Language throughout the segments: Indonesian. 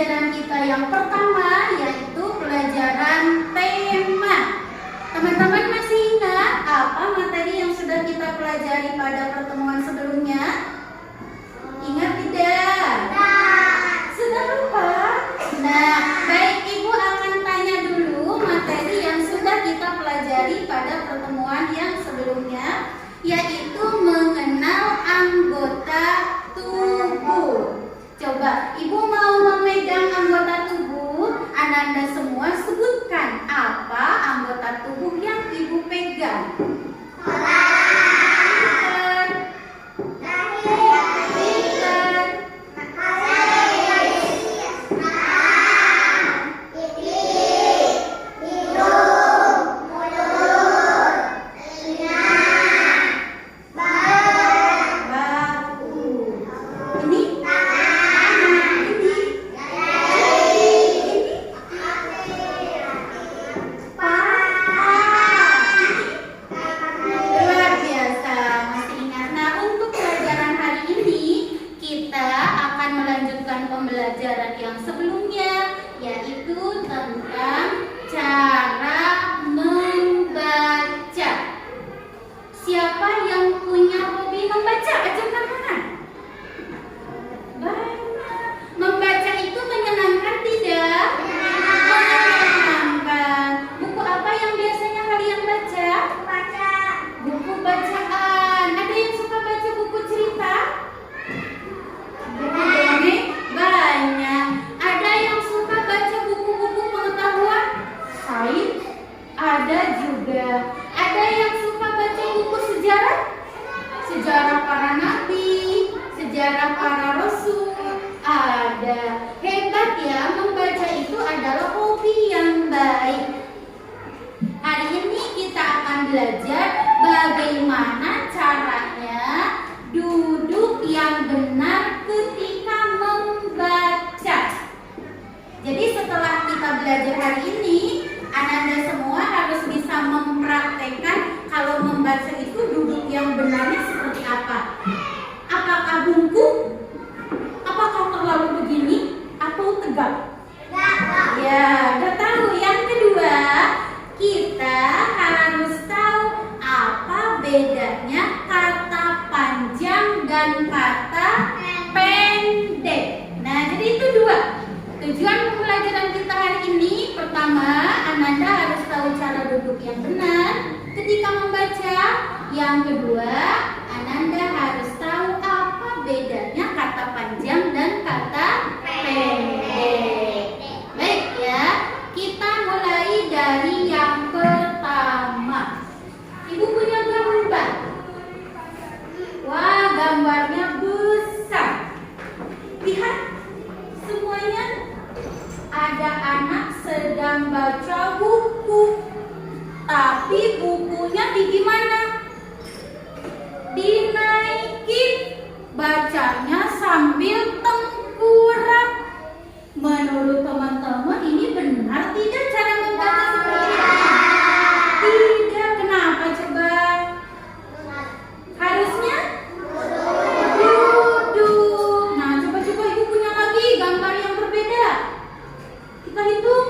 pelajaran kita yang pertama, yaitu pelajaran tema. Teman-teman masih ingat apa materi yang sudah kita pelajari pada pertemuan sebelumnya? Ingat tidak? Sudah lupa? Nah, baik, Ibu akan tanya dulu materi yang sudah kita pelajari pada pertemuan yang sebelumnya, yaitu mengenal anggota tubuh. Coba, Ibu mau memegang anggota tubuh, Anda semua sebutkan apa anggota tubuh yang Ibu pegang. Pembelajaran yang sebelumnya, yaitu tentang cara membaca. Siapa yang punya hobi membaca? Ajak tangan. Banyak. Membaca itu menyenangkan tidak? Menyenangkan. Buku apa yang biasanya kalian baca? Buku bacaan. Ada yang suka baca buku cerita? Buku dongeng? Banyak. Ada yang suka baca buku-buku pengetahuan sains? Ada juga. Ada yang suka baca buku sejarah? Sejarah para nabi, sejarah para rasul. Ada. Hebat ya, membaca itu adalah hobi yang baik. Hari ini kita akan belajar bagaimana caranya duduk yang benar ketika membaca. Jadi setelah kita belajar hari ini, Anda semua harus bisa mempraktekkan kalau membaca itu duduk yang benarnya seperti apa. Apakah bungkuk? Apakah terlalu begini? Atau tegak? Ya, udah tahu. Yang kedua, kita harus tahu apa bedanya kata panjang dan kata pendek. Nah, jadi itu dua. Tujuan pembelajaran kita hari ini, pertama, Ananda harus tahu cara duduk yang benar ketika membaca. Yang kedua, Ananda harus tahu apa bedanya kata panjang dan kata pendek. Baik ya, kita mulai dari yang pertama. Ibu punya gambar. Wah, gambarnya besar. Lihat, semuanya ada anak sedang baca buku. Tapi bukunya di mana? Dinaikin. Bacanya sambil tengkurap. Menurut teman-teman ini benar tidak cara membaca seperti ini? Tidak. Kenapa coba? Harusnya duduk. Nah, coba-coba Ibu punya lagi gambar yang berbeda. Kita hitung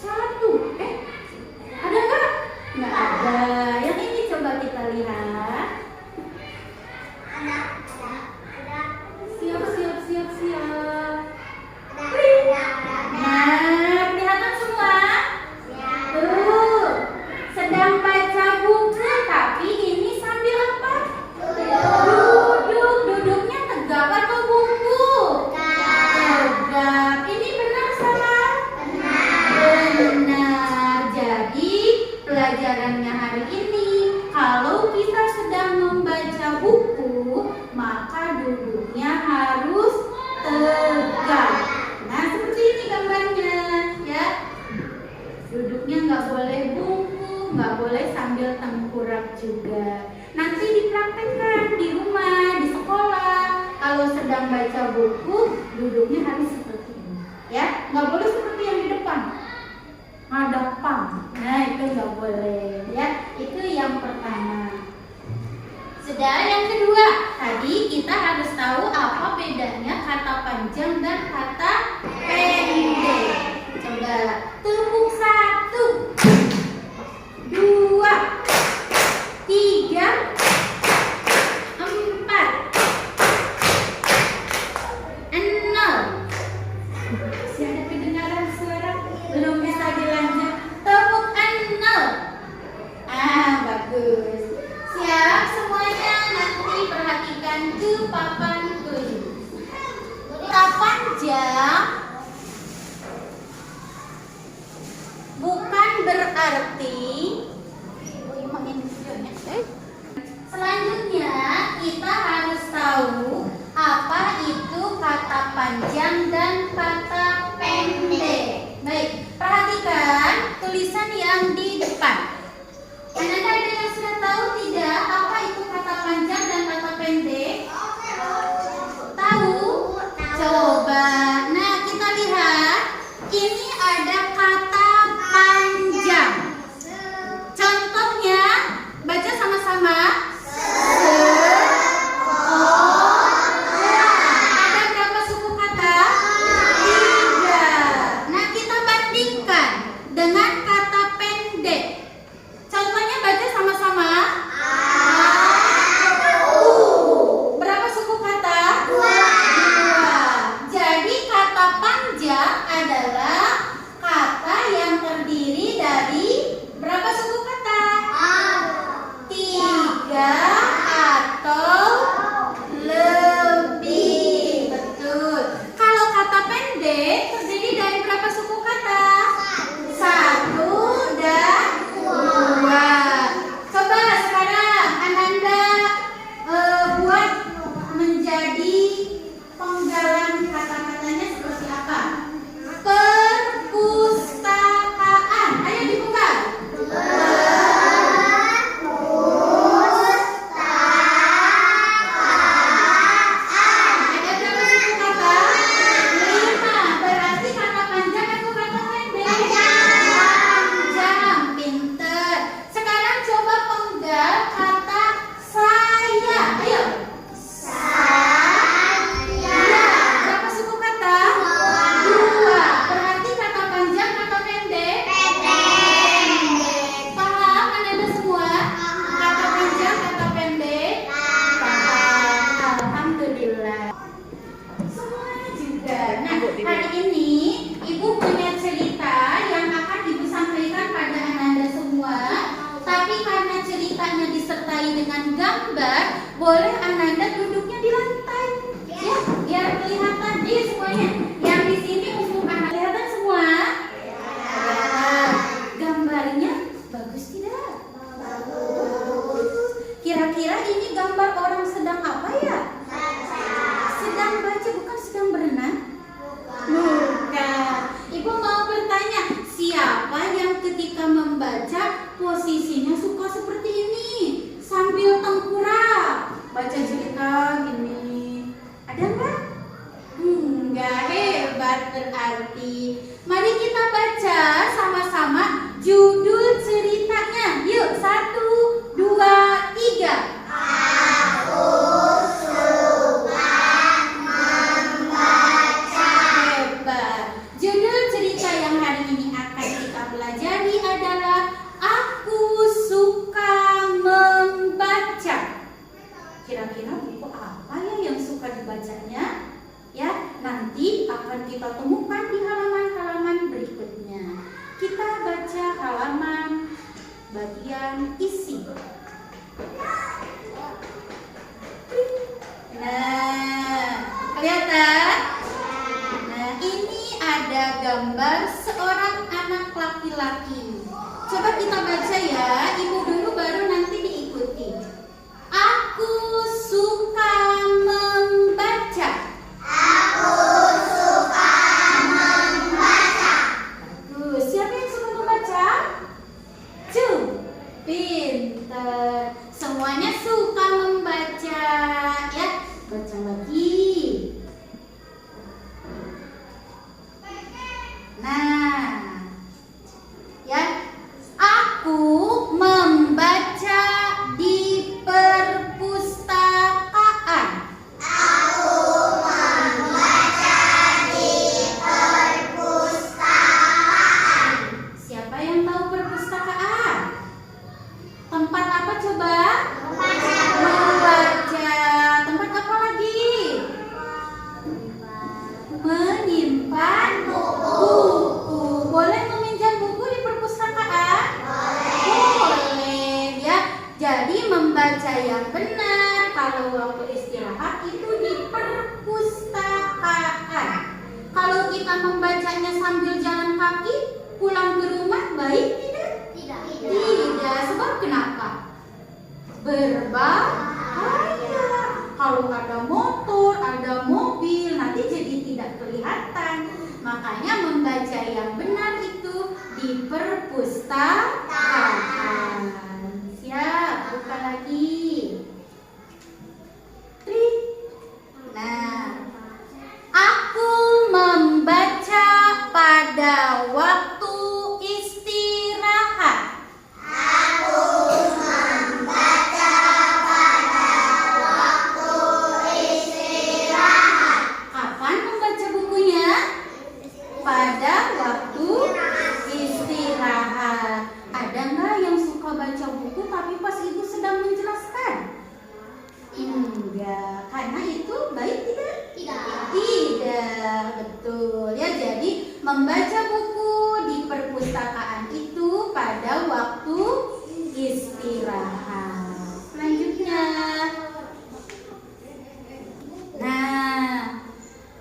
1. Ada nggak? Nggak ada. Yang ini coba kita lihat. Siap. Nah, kelihatan semua? Tuh, sedang baca buku, tapi ini sambil apa? Duduk. Duduknya tegak atau bungkuk? Tegak. Ini benar salah? Benar. Jadi pelajarannya hari ini, kalau kita sedang membaca buku, maka duduknya harus tegak. Nah, seperti ini gambarnya, ya. Duduknya nggak boleh bungkuk, nggak boleh sambil tengkurap juga. Nanti dipraktekkan di rumah, di sekolah. Kalau sedang baca buku, duduknya harus seperti ini, ya. Nggak boleh seperti yang di depan, ngadap pang. Nah, itu nggak boleh, ya. Itu yang pertama. Sudah. Yang kedua, tadi kita harus tahu apa bedanya kata panjang dan kata pendek. panjang bukan berarti. Selanjutnya kita harus tahu apa itu kata panjang dan kata pendek. Baik, perhatikan tulisan yang di depan. Ananda ada yang sudah tahu tidak apa itu kata panjang dan kata pendek? Tahu? Coba. Nah, kita lihat. Ini ada kata panjang. Contohnya, baca sama-sama. Ada berapa suku kata? 3. Nah, kita bandingkan dengan kata pendek. Contohnya baca sama-sama. Berapa suku kata? 2. Jadi kata panjang adalah kata yang terdiri dari berapa suku kata? 3 atau lebih. Betul. Kalau kata pendek terdiri dari berapa suku kata? 1 dan 2. Coba sekarang Ananda buat menjadi penggalan kata-katanya seperti apa? Perpustakaan. Ayo dibuka. Ada berapa suku kata? 5. Berarti kata panjang atau kata pendek? Panjang. Pinter. Sekarang coba penggal kata saya. Ayo. Berapa suku kata? 2. Berarti kata panjang kata pendek? Pendek. Paham Ananda semua? Kata panjang kata pendek? Paham. Alhamdulillah. Semuanya juga. Nah, hari ini Ibu punya cerita yang akan Ibu sampaikan pada Ananda semua. Tapi karena ceritanya disertai dengan gambar, boleh Ananda duduknya di lantai. Ya, biar kelihatan di semuanya. Yang di sini untuk anak kelihatan semua. Kelihatan. Gambarnya bagus tidak? Bagus. Kira-kira ini gambar orang sedang apa ya? Sedang baca, bukan sedang berenang? Bukan. Ibu mau bertanya, siapa yang ketika membaca posisinya suka seperti ini? Sambil tengkurap, baca cerita gini. Ada nggak? Enggak. Hebat berarti. Mari kita baca sama-sama judul ceritanya. Yuk, 1, 2, 3. Hebat. Judul cerita yang hari ini akan kita pelajari adalah Aku Suka Membaca. Kira-kira buku apa ya yang suka dibacanya? Ya, nanti akan kita temukan di halaman-halaman berikutnya. Kita baca halaman bagian isi. Nah, kelihatan? Nah, ini ada gambar seorang anak laki-laki. Coba kita baca ya, Ibu dulu baru nanti diikuti. Aku suka membaca. Bagus. Siapa yang suka membaca? Pinter. Semuanya suka membaca. Ya, baca lagi. Nah, ya, aku membaca di perpustakaan. Siapa yang tahu perpustakaan? Tempat apa coba? Membaca. Tempat apa lagi? Menyimpan buku. Boleh meminjam buku di perpustakaan? Boleh ya. Jadi membaca yang benar kalau waktu istirahat itu di perpustakaan. kita membacanya sambil jalan kaki pulang ke rumah, baik tidak? Tidak. Sebab kenapa? Berbahaya. Kalau ada motor, ada mobil, nanti jadi tidak kelihatan. Makanya membaca yang benar itu di perpustakaan. Siap, buka lagi. Nah, aku membaca pada waktu istirahat. Kapan membaca bukunya? Pada waktu istirahat. Ada nggak yang suka baca buku tapi pas ibu sedang menjelaskan? Enggak, karena itu baik tidak? Tidak, betul ya. Jadi membaca buku di perpustakaan itu pada waktu istirahat. Selanjutnya, nah,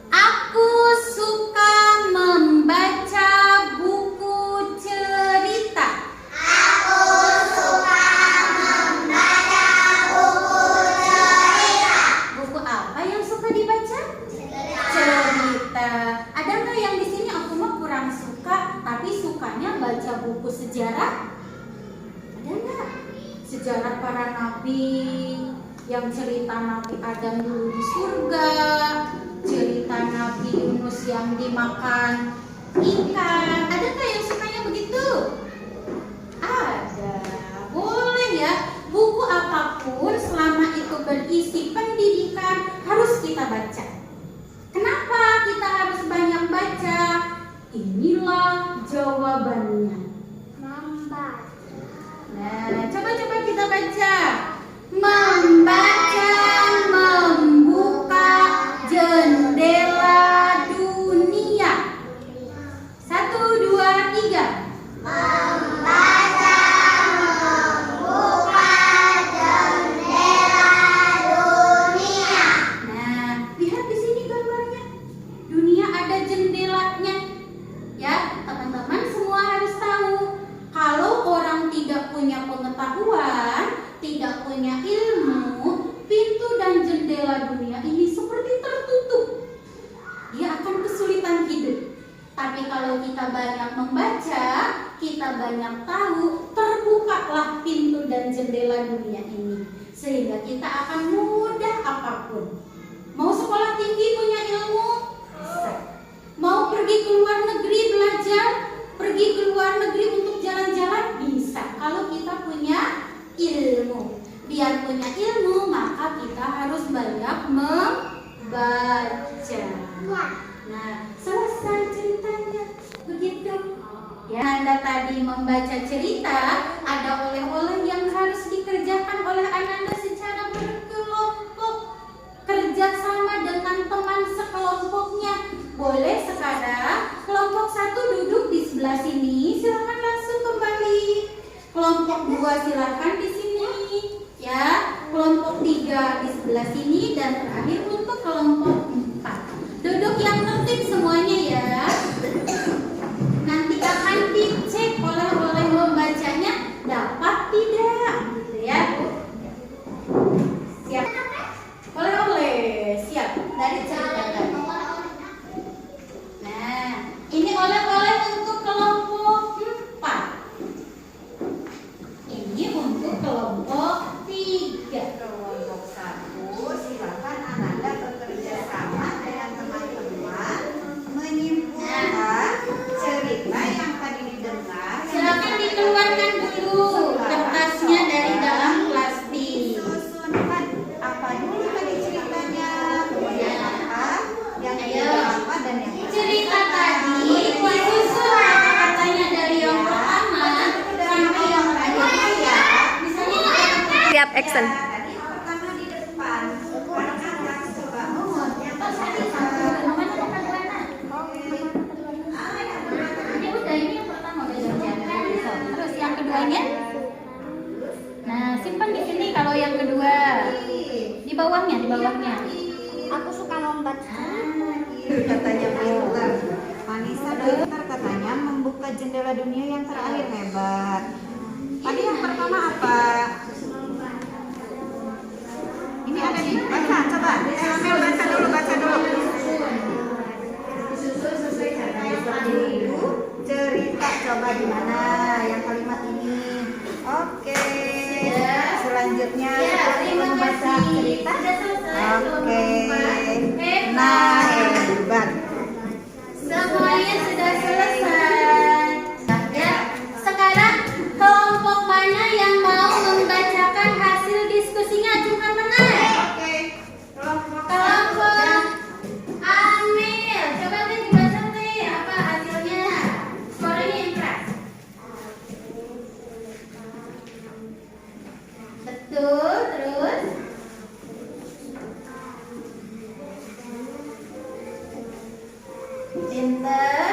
aku suka membaca buku cerita. Buku apa yang suka dibaca? Cerita. Ada nggak yang di sini aku mah kurang suka, tapi sukanya baca buku sejarah? Ada nggak? Sejarah para nabi, yang cerita Nabi Adam dulu di surga, cerita Nabi Yunus yang dimakan ikan. Ada nggak yang sukanya begitu? Ada. Boleh ya. Buku apapun selama itu berisi pendidikan harus kita baca. Kenapa kita harus banyak baca? Inilah jawabannya. Nah, coba-coba kita baca. Membaca membuka jendela dunia. 1, 2, 3. Membaca membuka jendela dunia. Nah, lihat di sini gambarnya. Dunia ada jendelanya. Ya, teman-teman semua harus tahu. Kalau orang tidak punya pengetahuan, tidak punya ilmu, pintu dan jendela dunia ini seperti tertutup. Dia akan kesulitan hidup. Tapi kalau kita banyak membaca, kita banyak tahu, terbukalah pintu dan jendela dunia ini. Sehingga kita akan mudah apapun. Mau sekolah tinggi punya ilmu? Bisa. Mau pergi ke luar negeri belajar? Pergi ke luar negeri untuk jalan-jalan? Bisa. Kalau kita punya ilmu. Biar punya ilmu, maka kita harus banyak membaca. Nah, selesai ceritanya. Begitu. Ya, Anda tadi membaca cerita, ada oleh-oleh yang harus dikerjakan oleh Anda secara berkelompok. Kerja sama dengan teman sekelompoknya. Boleh sekarang kelompok 1 duduk di sebelah sini, silakan langsung kembali. Kelompok 2 silakan di sini. Ya, kelompok 3 di sebelah sini, dan terakhir untuk kelompok 4. Duduk yang tertib semuanya ya. Nanti akan dicek oleh membacanya dapat tidak, gitu ya. Siap? Oleh-oleh, siap. Dari cerita tadi. Nah, ini oleh-oleh untuk kelompok 4. Ini untuk kelompok 3. Kelompok 1, silakan Ananda bekerja sama dengan teman-teman menyimpulkan cerita yang tadi didengar. Silakan dikeluarkan dulu kertasnya dari dalam plastik. Susunkan apa dulu tadi ceritanya, kemudian apa yang Ayo. apa dan yang Cerita tadi disusun kata-katanya dari yang pertama sampai yang terakhir ya. Misalnya di dalam Siap, action. tadi yang pertama di depan. Anak-anak coba Ini udah, ini yang pertama udah jangan. Terus yang keduanya? Nah, simpan di sini kalau yang kedua. Di bawahnya, di bawahnya. Aku suka membaca. katanya pintar. Coba di mana yang kalimat ini? Oke. Selanjutnya membaca cerita. Oke. Nah, hebat. Semuanya sudah selesai. Ya, sekarang kelompok mana yang mau membacakan hasil diskusinya? Ajukan tangan. Oke. Kelompok Amil, coba deh dibaca nih apa hasilnya. Skornya Impres. Betul, terus. Pinter.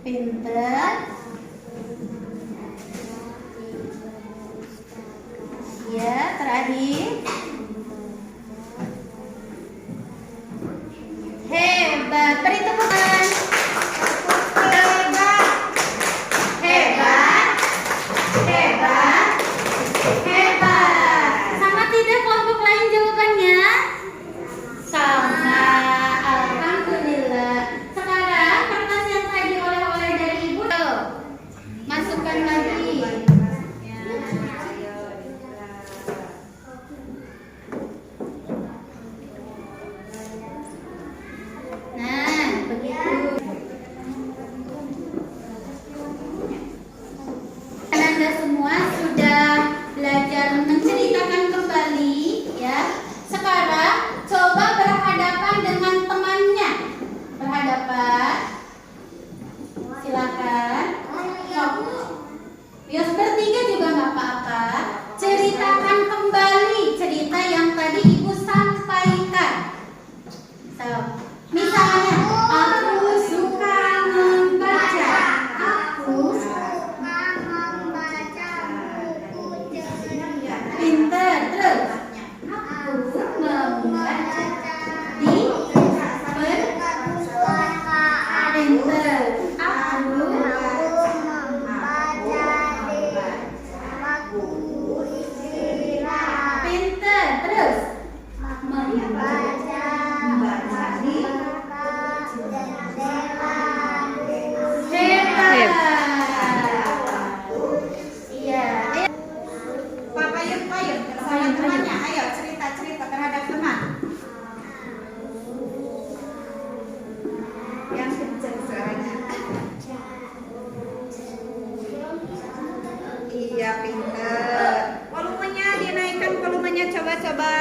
Pinter. Ya, terakhir. Hebat, beri tepukan. Hebat. Hebat. Hebat. Hebat. Sama tidak kelompok lain jawabannya? Sama. Alhamdulillah. Sekarang kertas yang tadi oleh-oleh dari ibu, masukkan lagi. Nah, begitu. Anda semua sudah belajar menceritakan kembali, ya. Sekarang coba berhadapan dengan temannya. Berhadapan. Silakan. Yos bertiga juga nggak apa-apa. Ceritakan kembali cerita yang tadi ibu sampaikan. So, misalnya, aku suka membaca. Aku pinter. Terus, aku membaca di pinter. Pinter. Terus, membaca di hebat. Iya. Pak payung sama temannya. Ayo cerita terhadap teman. Yang kenceng suaranya. Iya, pinter. Volumenya dinaikkan, volumenya coba-coba.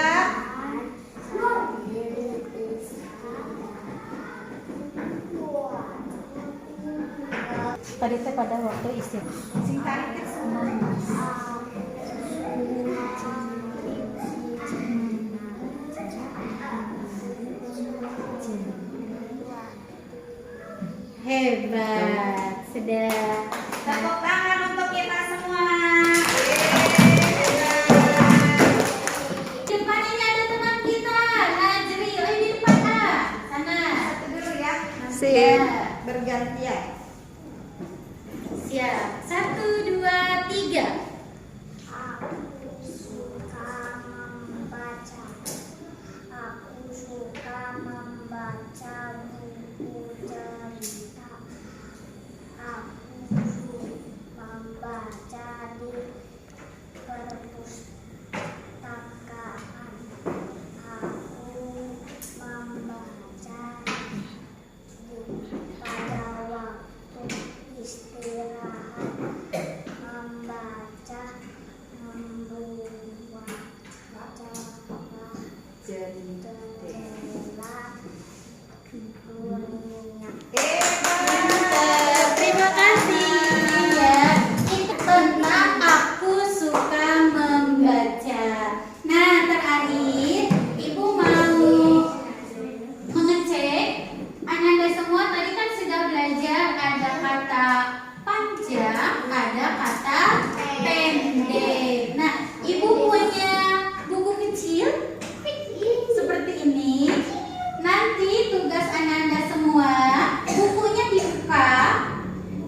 Tadi teh pada waktu istirahat. Sing tarik Hebat. Sudah. Tepuk tangan untuk kita semua. Depan ini ada teman kita, Najri. Oh, ini depan A. Sana. Satu dulu ya. Sip. Bergantian. Siap. 1, 2, 3. Aku suka membaca. Aku suka membaca buku cerita. Aku suka membaca di perpustakaan. Aku membaca pada waktu istirahat. Membaca membuat baca jendela dunia. Terima kasih ya. Itu tentang aku suka membaca. Nah, terakhir ibu mau mengecek Ananda semua tadi kan sudah belajar ada kata panjang, ada kata pendek. Nah, ibu punya buku kecil seperti ini. Nanti tugas Ananda semua, bukunya dibuka.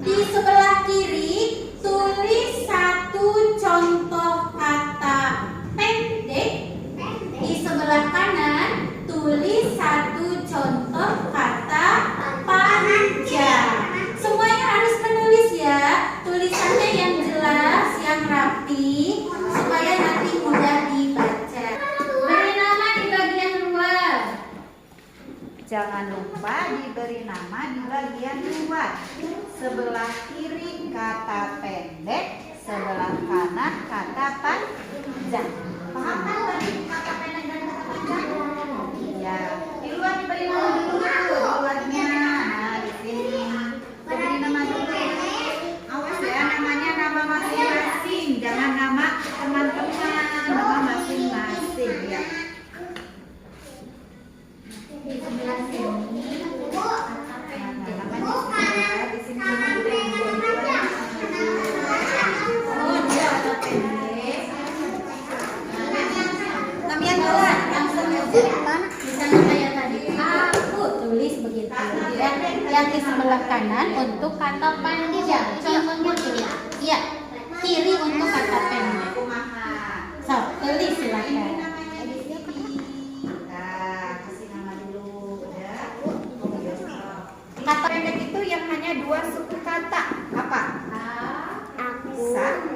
Di sebelah kiri tulis satu contoh kata pendek. Di sebelah kanan tulis satu contoh Jangan lupa diberi nama di bagian luar. Sebelah kiri kata pendek, sebelah kanan kata panjang. Paham kan kata pendek dan kata panjang? Iya. Di luar diberi nama dulu di luarnya. Nah, di sini diberi nama dulu. Awas ya, namanya nama masing-masing, jangan nama teman-teman, nama masing-masing ya. Di sebelah sini Di sini oh dia kata pendek. Kamian keluar. Langsung aja di sana kayak tadi aku tulis begitu ya. Yang di sebelah kanan untuk kata panjang. Contohnya tuh ya, kiri untuk kata pendek. So, tulis silakan. Kata pendek itu yang hanya 2 suku kata. Apa? Aku. Bisa.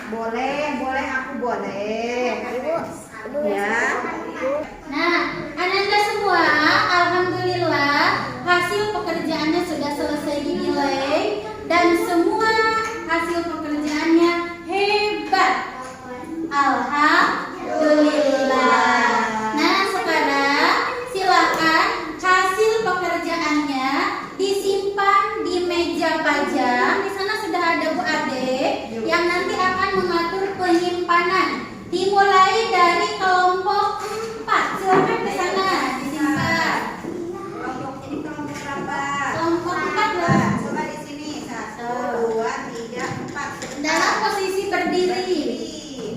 Boleh, aku boleh. Ya. Nah, Ananda semua, alhamdulillah hasil pekerjaannya sudah selesai dinilai dan semua hasil pekerjaannya hebat. Alhamdulillah. Nah, sekarang silakan hasil pekerjaannya disimpan di meja pajang. Di sana sudah ada Bu Ade yang nanti akan mengatur penyimpanan. Dimulai dari kelompok 4. Silakan ke sana disimpan. Ini kelompok berapa? Kelompok 4 loh. Coba di sini. 1, 2, 3, 4. Dalam posisi berdiri.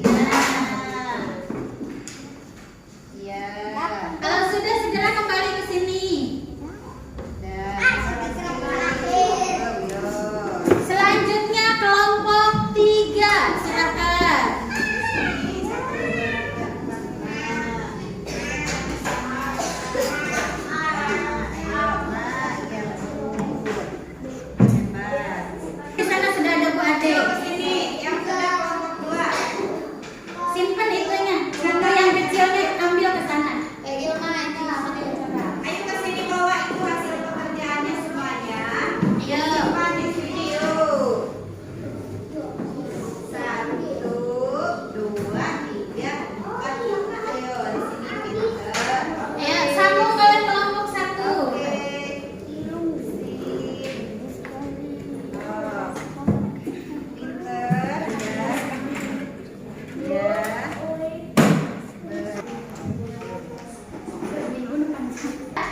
Nah, Ya. kalau sudah segera kembali ke sini. Selanjutnya kelompok 3. Silakan. Di sana sudah ada Bu Ade. Simpan itunya. Contoh yang kecilnya ambil ke sana. Ayo ke sini bawa itu hasil pekerjaannya semuanya. Ayo. Simpan di sini yuk. 1, 2, 3, 4. Ayo di sini pinter. Ayo sambung ke kelompok 1. Oke. Pinter ya. Ya.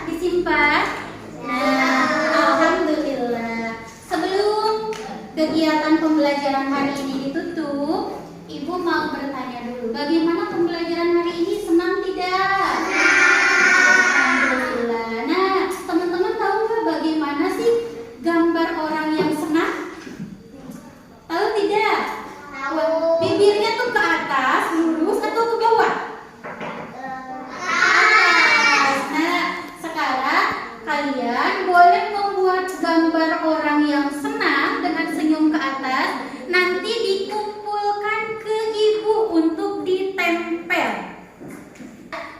Disimpan. Nah, alhamdulillah. Sebelum kegiatan pembelajaran hari ini ditutup, Ibu mau bertanya dulu, bagaimana pembelajaran hari ini? Senang tidak? Alhamdulillah. Nah, teman-teman tahu nggak bagaimana sih gambar orang yang senang? Tahu tidak? Tahu. Bibirnya tuh ke atas, lurus atau ke bawah? Nah, sekarang kalian boleh membuat gambar orang yang senang dengan senyum ke atas. Nanti dikumpulkan ke ibu untuk ditempel.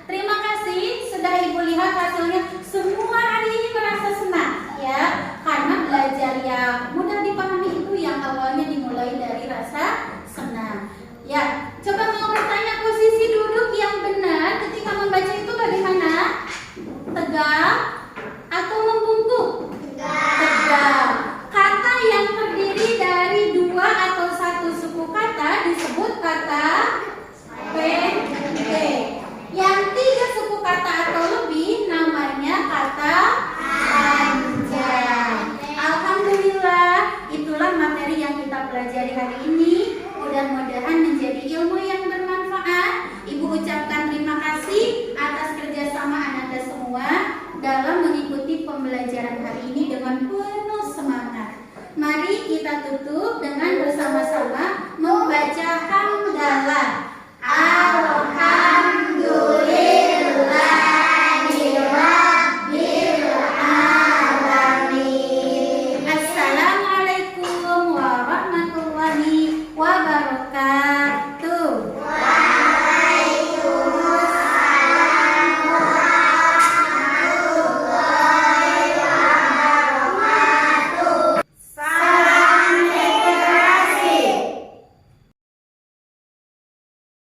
Terima kasih sudah ibu lihat hasilnya. Semua hari ini merasa senang ya, karena belajar yang mudah dipahami itu yang awalnya dimulai dari rasa senang. Ya, coba mau bertanya posisi duduk yang benar ketika membaca itu bagaimana? Tegak atau membungkuk? Tegak. Kata yang terdiri dari 2 atau 1 suku kata disebut kata pendek. Yang 3 suku kata atau lebih namanya kata panjang. Alhamdulillah, itulah materi yang kita pelajari hari ini. Mudah-mudahan menjadi ilmu yang bermanfaat. Ibu ucapkan terima kasih atas kerjasama Ananda semua dalam mengikuti pembelajaran hari ini dengan penuh semangat. Mari kita tutup dengan